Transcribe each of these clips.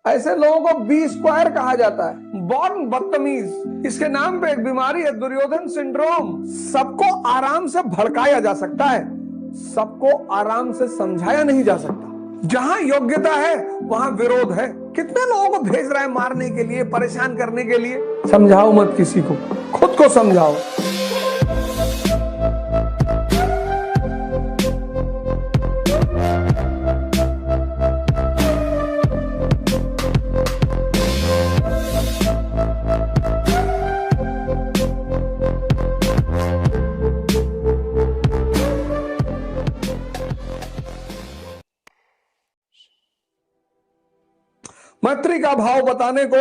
ऐसे लोगों को बी स्क्वायर कहा जाता है, बॉर्न बदतमीज। इसके नाम पे एक बीमारी है, दुर्योधन सिंड्रोम। सबको आराम से भड़काया जा सकता है, सबको आराम से समझाया नहीं जा सकता। जहां योग्यता है वहां विरोध है। कितने लोगों को भेज रहा है मारने के लिए, परेशान करने के लिए। समझाओ मत किसी को, खुद को समझाओ। मैत्री का भाव बताने को,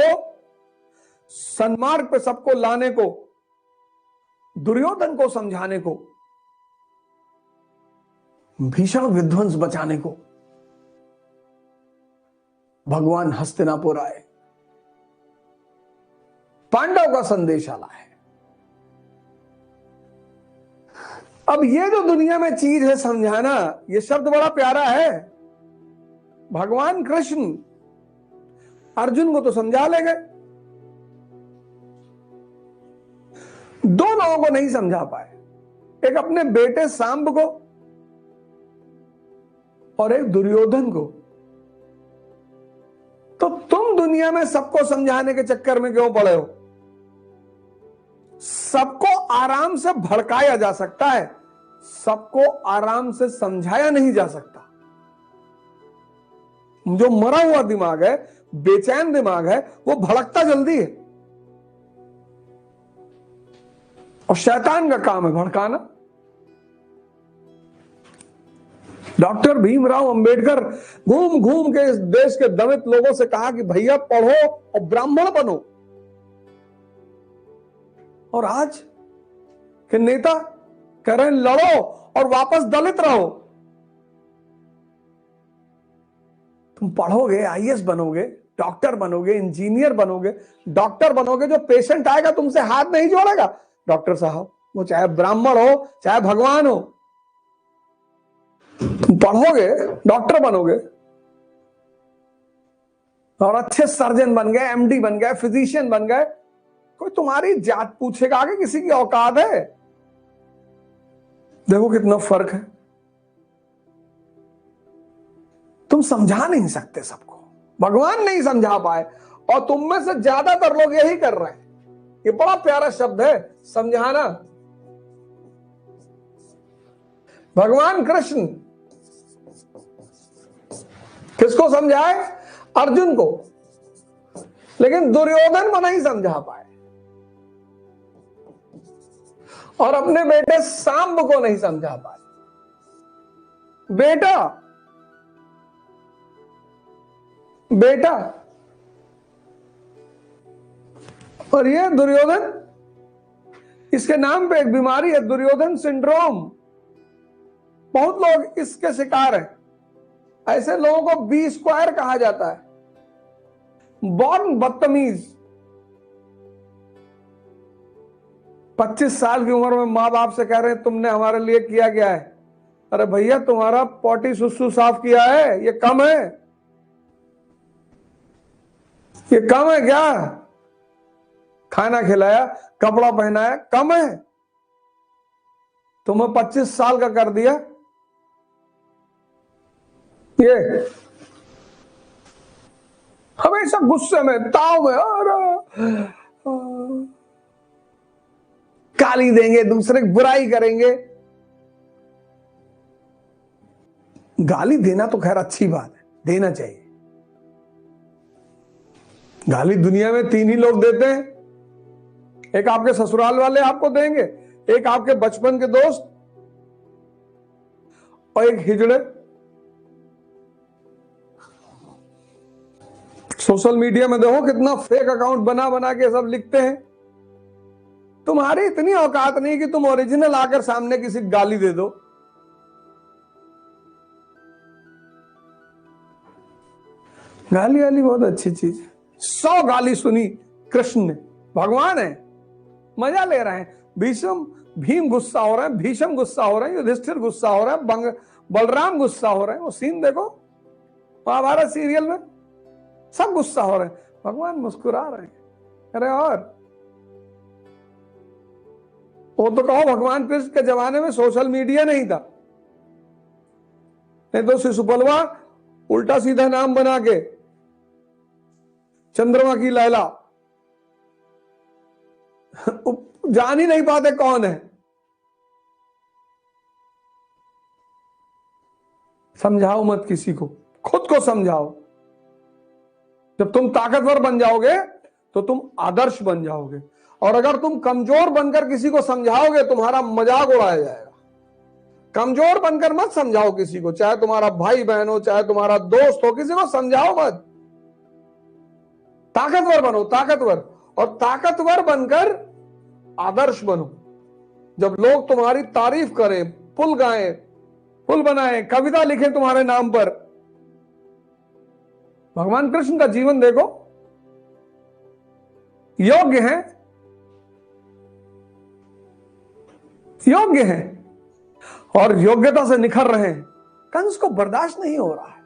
सन्मार्ग पे सबको लाने को, दुर्योधन को समझाने को, भीषण विध्वंस बचाने को भगवान हस्तिनापुर आए, पांडव का संदेश लाए। अब ये जो दुनिया में चीज है समझाना, ये शब्द बड़ा प्यारा है। भगवान कृष्ण अर्जुन को तो समझा ले गए, दो लोगों को नहीं समझा पाए, एक अपने बेटे सांब को और एक दुर्योधन को। तो तुम दुनिया में सबको समझाने के चक्कर में क्यों पड़े हो? सबको आराम से भड़काया जा सकता है, सबको आराम से समझाया नहीं जा सकता। जो मरा हुआ दिमाग है, बेचैन दिमाग है, वो भड़कता जल्दी है, और शैतान का काम है भड़काना। डॉक्टर भीमराव अंबेडकर घूम घूम के इस देश के दलित लोगों से कहा कि भैया पढ़ो और ब्राह्मण बनो, और आज के नेता कह रहे हैं लड़ो और वापस दलित रहो। तुम पढ़ोगे, आईएएस बनोगे, डॉक्टर बनोगे, इंजीनियर बनोगे। डॉक्टर बनोगे, जो पेशेंट आएगा तुमसे हाथ नहीं जोड़ेगा, डॉक्टर साहब, वो चाहे ब्राह्मण हो चाहे भगवान हो। तुम पढ़ोगे, डॉक्टर बनोगे और अच्छे सर्जन बन गए, एमडी बन गए, फिजिशियन बन गए, कोई तुम्हारी जात पूछेगा आगे किसी की औकात है? देखो कितना फर्क है। तुम समझा नहीं सकते सबको, भगवान नहीं समझा पाए, और तुम में से ज्यादातर लोग यही कर रहे हैं। ये बड़ा प्यारा शब्द है, समझाना। भगवान कृष्ण किसको समझाए? अर्जुन को, लेकिन दुर्योधन को नहीं समझा पाए, और अपने बेटे सांब को नहीं समझा पाए। बेटा और ये दुर्योधन, इसके नाम पे एक बीमारी है, दुर्योधन सिंड्रोम। बहुत लोग इसके शिकार हैं। ऐसे लोगों को बी स्क्वायर कहा जाता है, बॉर्न बदतमीज। 25 साल की उम्र में माँ बाप से कह रहे हैं तुमने हमारे लिए किया क्या है? अरे भैया, तुम्हारा पॉटी सुसु साफ किया है, ये कम है? ये कम है क्या? खाना खिलाया, कपड़ा पहनाया, कम है? तुम्हें 25 साल का कर दिया। ये हमेशा गुस्से में, ताव में, गाली देंगे, दूसरे की बुराई करेंगे। गाली देना तो खैर अच्छी बात है, देना चाहिए। गाली दुनिया में 3 ही लोग देते हैं, एक आपके ससुराल वाले आपको देंगे, एक आपके बचपन के दोस्त, और एक हिजड़े। सोशल मीडिया में देखो कितना फेक अकाउंट बना बना के सब लिखते हैं। तुम्हारी इतनी औकात नहीं कि तुम ओरिजिनल आकर सामने किसी गाली दे दो। गाली वाली बहुत अच्छी चीज है। 100 गाली सुनी कृष्ण ने, भगवान है, मजा ले रहे हैं। भीम गुस्सा हो रहे हैं, भीषम गुस्सा हो रहे हैं, युधिष्ठिर गुस्सा हो रहा है, बलराम गुस्सा हो रहे हैं। वो सीन देखो महाभारत सीरियल में, सब गुस्सा हो रहे हैं, भगवान मुस्कुरा रहे हैं। अरे और वो तो कहो भगवान कृष्ण के जमाने में सोशल मीडिया नहीं था, नहीं तो शिशुपलवा उल्टा सीधा नाम बना के चंद्रमा की लैला जान ही नहीं पाते कौन है। समझाओ मत किसी को, खुद को समझाओ। जब तुम ताकतवर बन जाओगे तो तुम आदर्श बन जाओगे, और अगर तुम कमजोर बनकर किसी को समझाओगे तुम्हारा मजाक उड़ाया जाएगा। कमजोर बनकर मत समझाओ किसी को, चाहे तुम्हारा भाई बहन हो, चाहे तुम्हारा दोस्त हो, किसी को समझाओ मत। ताकतवर बनो, ताकतवर, और ताकतवर बनकर आदर्श बनो। जब लोग तुम्हारी तारीफ करें, पुल गाएं, पुल बनाएं, कविता लिखें तुम्हारे नाम पर। भगवान कृष्ण का जीवन देखो, योग्य है, योग्य है, और योग्यता से निखर रहे हैं। कंस को बर्दाश्त नहीं हो रहा है।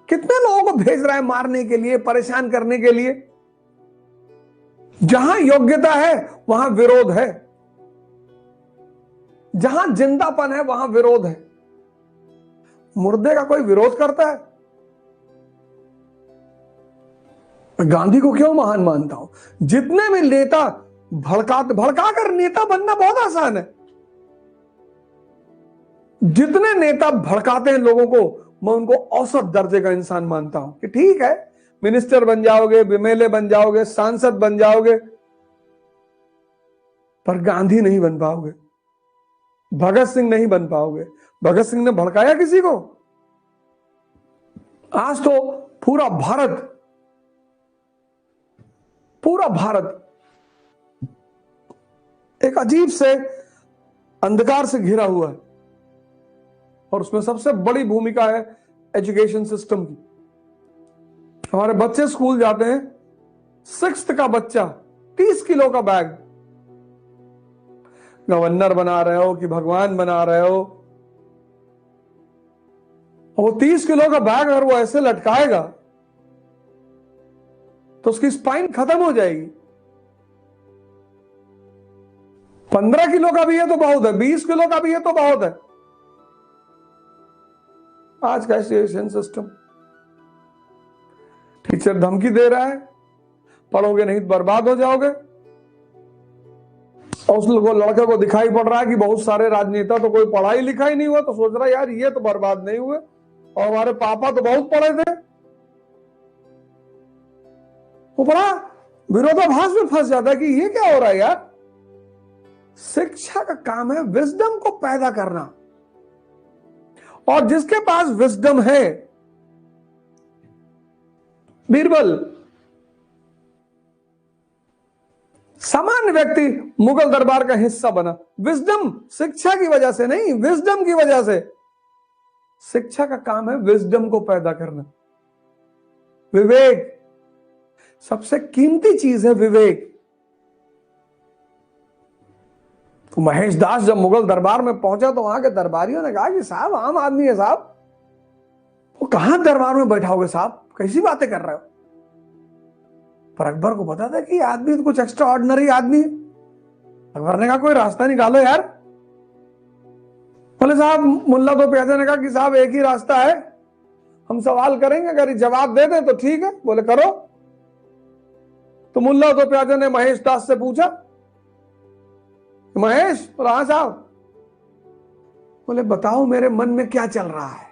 कितने लोगों को भेज रहा है मारने के लिए, परेशान करने के लिए। जहां योग्यता है वहां विरोध है, जहां जिंदापन है वहां विरोध है। मुर्दे का कोई विरोध करता है? गांधी को क्यों महान मानता हूं? जितने भी नेता भड़काकर नेता बनना बहुत आसान है। जितने नेता भड़काते हैं लोगों को, मैं उनको औसत दर्जे का इंसान मानता हूं कि ठीक है, मिनिस्टर बन जाओगे, एमएलए बन जाओगे, सांसद बन जाओगे, पर गांधी नहीं बन पाओगे, भगत सिंह नहीं बन पाओगे। भगत सिंह ने भड़काया किसी को? आज तो पूरा भारत एक अजीब से अंधकार से घिरा हुआ है, और उसमें सबसे बड़ी भूमिका है एजुकेशन सिस्टम की। हमारे बच्चे स्कूल जाते हैं, 6th का बच्चा 30 किलो का बैग, गवर्नर बना रहे हो कि भगवान बना रहे हो, वो 30 किलो का बैग अगर वो ऐसे लटकाएगा तो उसकी स्पाइन खत्म हो जाएगी। 15 किलो का भी है तो बहुत है, 20 किलो का भी है तो बहुत है। आज का एजुकेशन सिस्टम, टीचर धमकी दे रहा है, पढ़ोगे नहीं तो बर्बाद हो जाओगे। और उस लड़के को दिखाई पड़ रहा है कि बहुत सारे राजनेता तो कोई पढ़ाई लिखाई नहीं हुआ, तो सोच रहा है यार ये तो बर्बाद नहीं हुए, और हमारे पापा तो बहुत पढ़े थे। वो बड़ा विरोधाभास में फंस जाता है कि ये क्या हो रहा है यार। शिक्षा का काम है विजडम को पैदा करना, और जिसके पास विजडम है, बीरबल सामान्य व्यक्ति मुगल दरबार का हिस्सा बना, विजडम, शिक्षा की वजह से नहीं, विजडम की वजह से। शिक्षा का काम है विजडम को पैदा करना, विवेक। सबसे कीमती चीज है विवेक। तो महेश दास जब मुगल दरबार में पहुंचा तो वहां के दरबारियों ने कहा कि साहब आम आदमी है साहब, वो कहां दरबार में बैठाओगे साहब, कैसी बातें कर रहे हो। पर अकबर को पता था कि आदमी तो कुछ एक्स्ट्रा ऑर्डिनरी आदमी है। अकबर ने कहा कोई रास्ता निकालो यार। बोले साहब, मुल्ला दो प्यादे ने कहा कि साहब एक ही रास्ता है, हम सवाल करेंगे, अगर जवाब दे दें तो ठीक है। बोले करो। तो मुल्ला दो प्यादे ने महेश दास से पूछा, महेश? बोला हाँ साहब। बोले बताओ मेरे मन में क्या चल रहा है।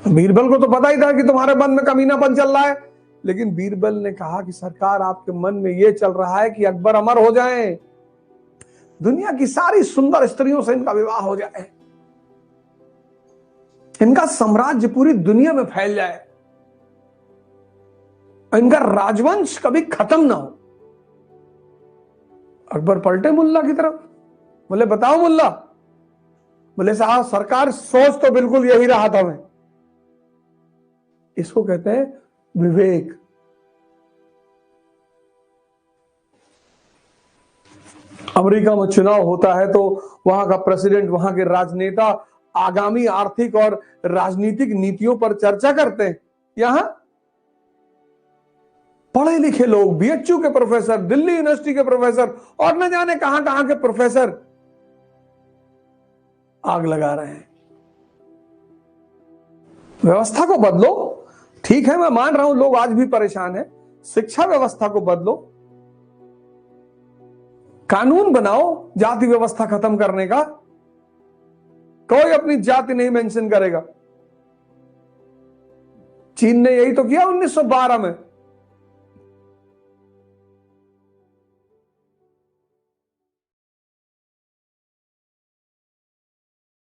बीरबल को तो पता ही था कि तुम्हारे मन में कमीनापन चल रहा है, लेकिन बीरबल ने कहा कि सरकार आपके मन में यह चल रहा है कि अकबर अमर हो जाएं, दुनिया की सारी सुंदर स्त्रियों से इनका विवाह हो जाए, इनका साम्राज्य पूरी दुनिया में फैल जाए, इनका राजवंश कभी खत्म ना हो। अकबर पलटे मुल्ला की तरफ, बोले बताओ मुल्ला। बोले साहब सरकार सोच तो बिल्कुल यही रहा था मैं। इसको कहते हैं विवेक। अमेरिका में चुनाव होता है तो वहां का प्रेसिडेंट, वहां के राजनेता आगामी आर्थिक और राजनीतिक नीतियों पर चर्चा करते हैं। यहां पढ़े लिखे लोग, बीएचयू के प्रोफेसर, दिल्ली यूनिवर्सिटी के प्रोफेसर और न जाने कहां कहां के प्रोफेसर आग लगा रहे हैं। व्यवस्था को बदलो। ठीक है, मैं मान रहा हूं लोग आज भी परेशान हैं। शिक्षा व्यवस्था को बदलो, कानून बनाओ जाति व्यवस्था खत्म करने का। कोई अपनी जाति नहीं मेंशन करेगा। चीन ने यही तो किया 1912 में।